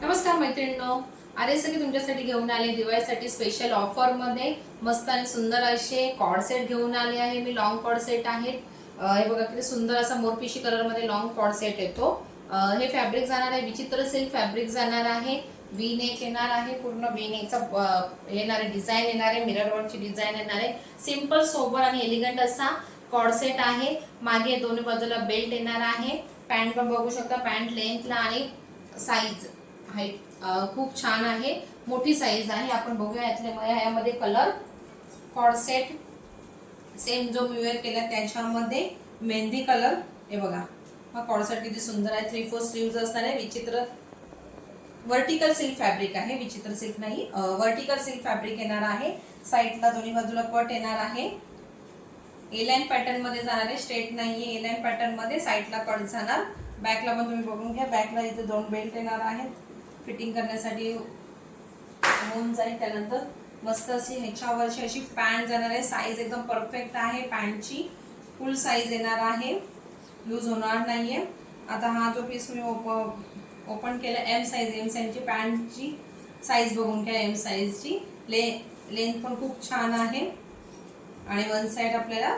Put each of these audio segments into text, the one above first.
नमस्कार मैत्रिणींनो, आरे सगळे तुमच्यासाठी घेऊन आले दिवाळीसाठी स्पेशल ऑफर मध्ये मस्त आणि सुंदर असे कॉर्ड सेट घेऊन आले आहे मी। लॉंग कॉर्ड सेट आहेत। हे बघा किती सुंदर असा मोरपिशी कलर मध्ये लॉंग कॉर्ड सेट येतो। हे फॅब्रिक जाणार आहे विचित्र सिल्क फॅब्रिक जाणार आहे। वी नेक येणार आहे, पूर्ण वी नेकचा येणार आहे, डिझाइन येणार आहे, मिरर वर्कची डिझाइन येणार आहे। सिंपल सोबर आणि एलिगंट असा कॉर्ड सेट आहे। मागे दोन्ही बाजूला बेल्ट येणार आहे। पॅन्ट पण बघू शकता, पॅन्ट लेंथला आणि साइज हाईट खूप छान आहे, मोठी साइज आहे। आपण बघूया यामध्ये कलर कॉर्ड सेट सेम जो मी वेअर केला त्याच्यामध्ये मेहंदी कलर। हे बघा हा कॉर्ड सेट किती सुंदर आहे। 3/4 स्लीव्ज असणार आहे। विचित्र वर्टिकल सिल्क फॅब्रिक आहे, विचित्र सिल्क नाही, वर्टिकल सिल्क फॅब्रिक येणार आहे। साइडला दोन्ही बाजूला कट येणार आहे। ए लाइन पॅटर्न मध्ये जाणार आहे, स्ट्रेट नाहीये, ए लाइन पॅटर्न मध्ये साइडला कट जाणार। बॅकला पण तुम्ही बघून घ्या, बॅकला इथे दोन बेल्ट येणार आहेत, फिटिंग करण्यासाठी होऊन जाईल। त्यानंतर मस्त अशी ह्याच्यावरची अशी पॅन्ट जाणार आहे। साइज एकदम परफेक्ट आहे, पॅन्टची फुल साइज येणार आहे, लूज होणार नाहीये। आता हा जो पीस मी ओपन केला एम साइजची पॅन्टची साइज बघून घ्या, एम साइजची लेंथ पण खूप छान आहे। आणि वन साइड आपल्याला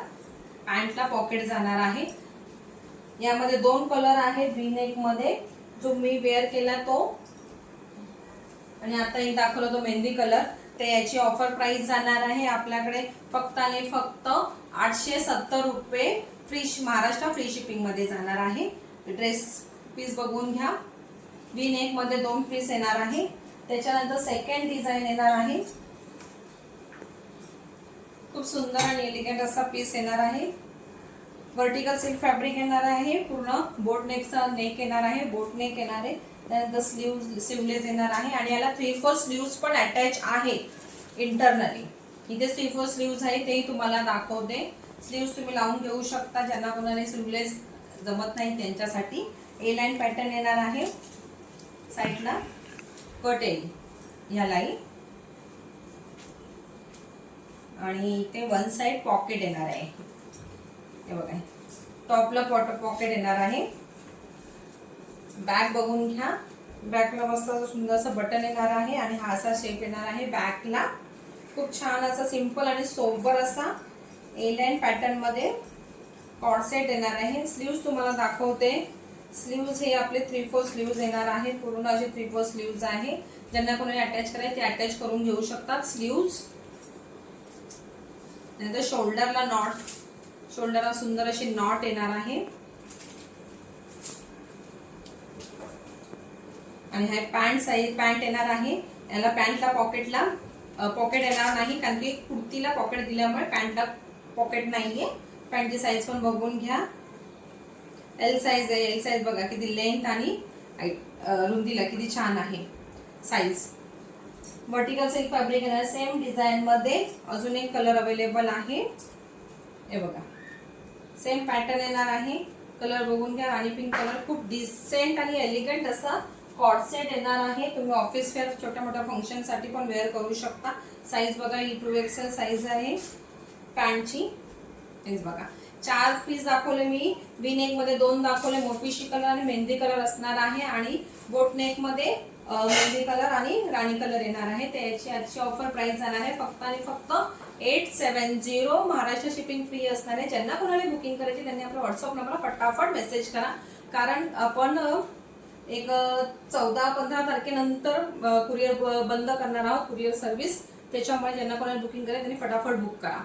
पॅन्टला पॉकेट जाणार आहे। यामध्ये दोन कलर आहेत वी नेक मध्ये, जो मी वेअर केला तो आणि आता एक दाखवला तो मेहंदी कलर। ते याची ऑफर प्राइस जाणार आहे आपल्याकडे फक्त आणि फक्त 870 रुपये फ्री, महाराष्ट्र फ्री शिपिंग मध्ये जाणार आहे। ड्रेस पीस बघून घ्या, वी नेक मध्ये दोन पीस येणार आहे। त्याच्यानंतर सेकंड डिझाइन येणार आहे, खूप सुंदर आणि एलिगंट असा पीस येणार आहे। वर्टिकल सिल्क फॅब्रिक येणार आहे, पूर्ण बोट नेकचा नेक येणार आहे, बोट नेक येणार आहे। त्यानंतर स्लीवलेस येणार आहे आणि याला 3/4 स्लीव्स पण अटॅच आहे इंटरनली। इथे 3/4 स्लीव्स आहे, तेही तुम्हाला दाखवते। स्लीव्स तुम्ही लावून घेऊ शकता, ज्यांना कोणाला स्लीवलेस जमत नाही त्यांच्यासाठी। ए लाइन पॅटर्न येणार आहे, साइडला कट येईल यालाही, आणि इथे वन साइड पॉकेट येणार आहे। हे बघा टॉपला पॉकेट येणार आहे। बॅक बघून घ्या, बॅकला मस्त सुंदर असं बटन येणार आहे आणि हा असा शेप येणार आहे। बॅकला खूप छान असा सिंपल आणि सोबर असा ए लाइन पॅटर्न मध्ये कॉर्ड सेट येणार आहे। स्लीव्स तुम्हाला दाखवते। स्लीव्स हे आपले 3/4 स्लीव्स येणार आहेत, पूर्ण असे 3/4 स्लीव्स आहे। ज्यांना कोणी अटॅच करायचे ते अटॅच करून घेऊ शकतात स्लीव्स। नंतर शोल्डरला नॉट, शोल्डरला सुंदर अशी नॉट येणार आहे। आणि हे पॅन्ट येणार आहे। याला पॅन्टला पॉकेटला पॉकेट येणार नाही, कारण की कुर्तीला पॉकेट दिल्यामुळे पॅन्टला पॉकेट नाहीये। पॅन्टची साइज पण बघून घ्या, एल साइज आहे। एल साइज बघा किती लेंथ आणि रुंदीला किती छान आहे साइज। वर्टिकल सिल्क फॅब्रिक येणार, सेम डिझाइन मध्ये अजून एक कलर अवेलेबल आहे। हे बघा सेम पॅटर्न येणार आहे, कलर बघून घ्या, राणी पिंक कलर। खूप डिसेंट आणि एलिगंट असा कॉर्ड सेट येणार आहे। तुम्ही ऑफिस वेअर, छोट्या मोठ्या फंक्शन साठी पण वेअर करू शकता। साइज बघा ही 2XL साइज आहे पॅन्टची। हेच बघा 4 पीस दाखवले मी, वी नेक मध्ये 2 दाखवले, मोरपिशी कलर आणि मेहंदी कलर असणार आहे। आणि बोट नेक मध्ये मेहंदी कलर आणि राणी कलर येणार आहे। त्याची आजची ऑफर प्राइस जाणार आहे फक्त आणि फक्त 870, महाराष्ट्र शिपिंग फ्री असणार आहे। ज्यांना कोणाला बुकिंग करायची त्यांनी आपल्या व्हॉट्सअप नंबरला फटाफट मेसेज करा, कारण आपण एक 14-15 तारखेनंतर कुरिअर बंद करणार आहोत, कुरिअर सर्व्हिस। त्याच्यामुळे ज्यांना कोणाला बुकिंग करायचं त्यांनी फटाफट बुक करा।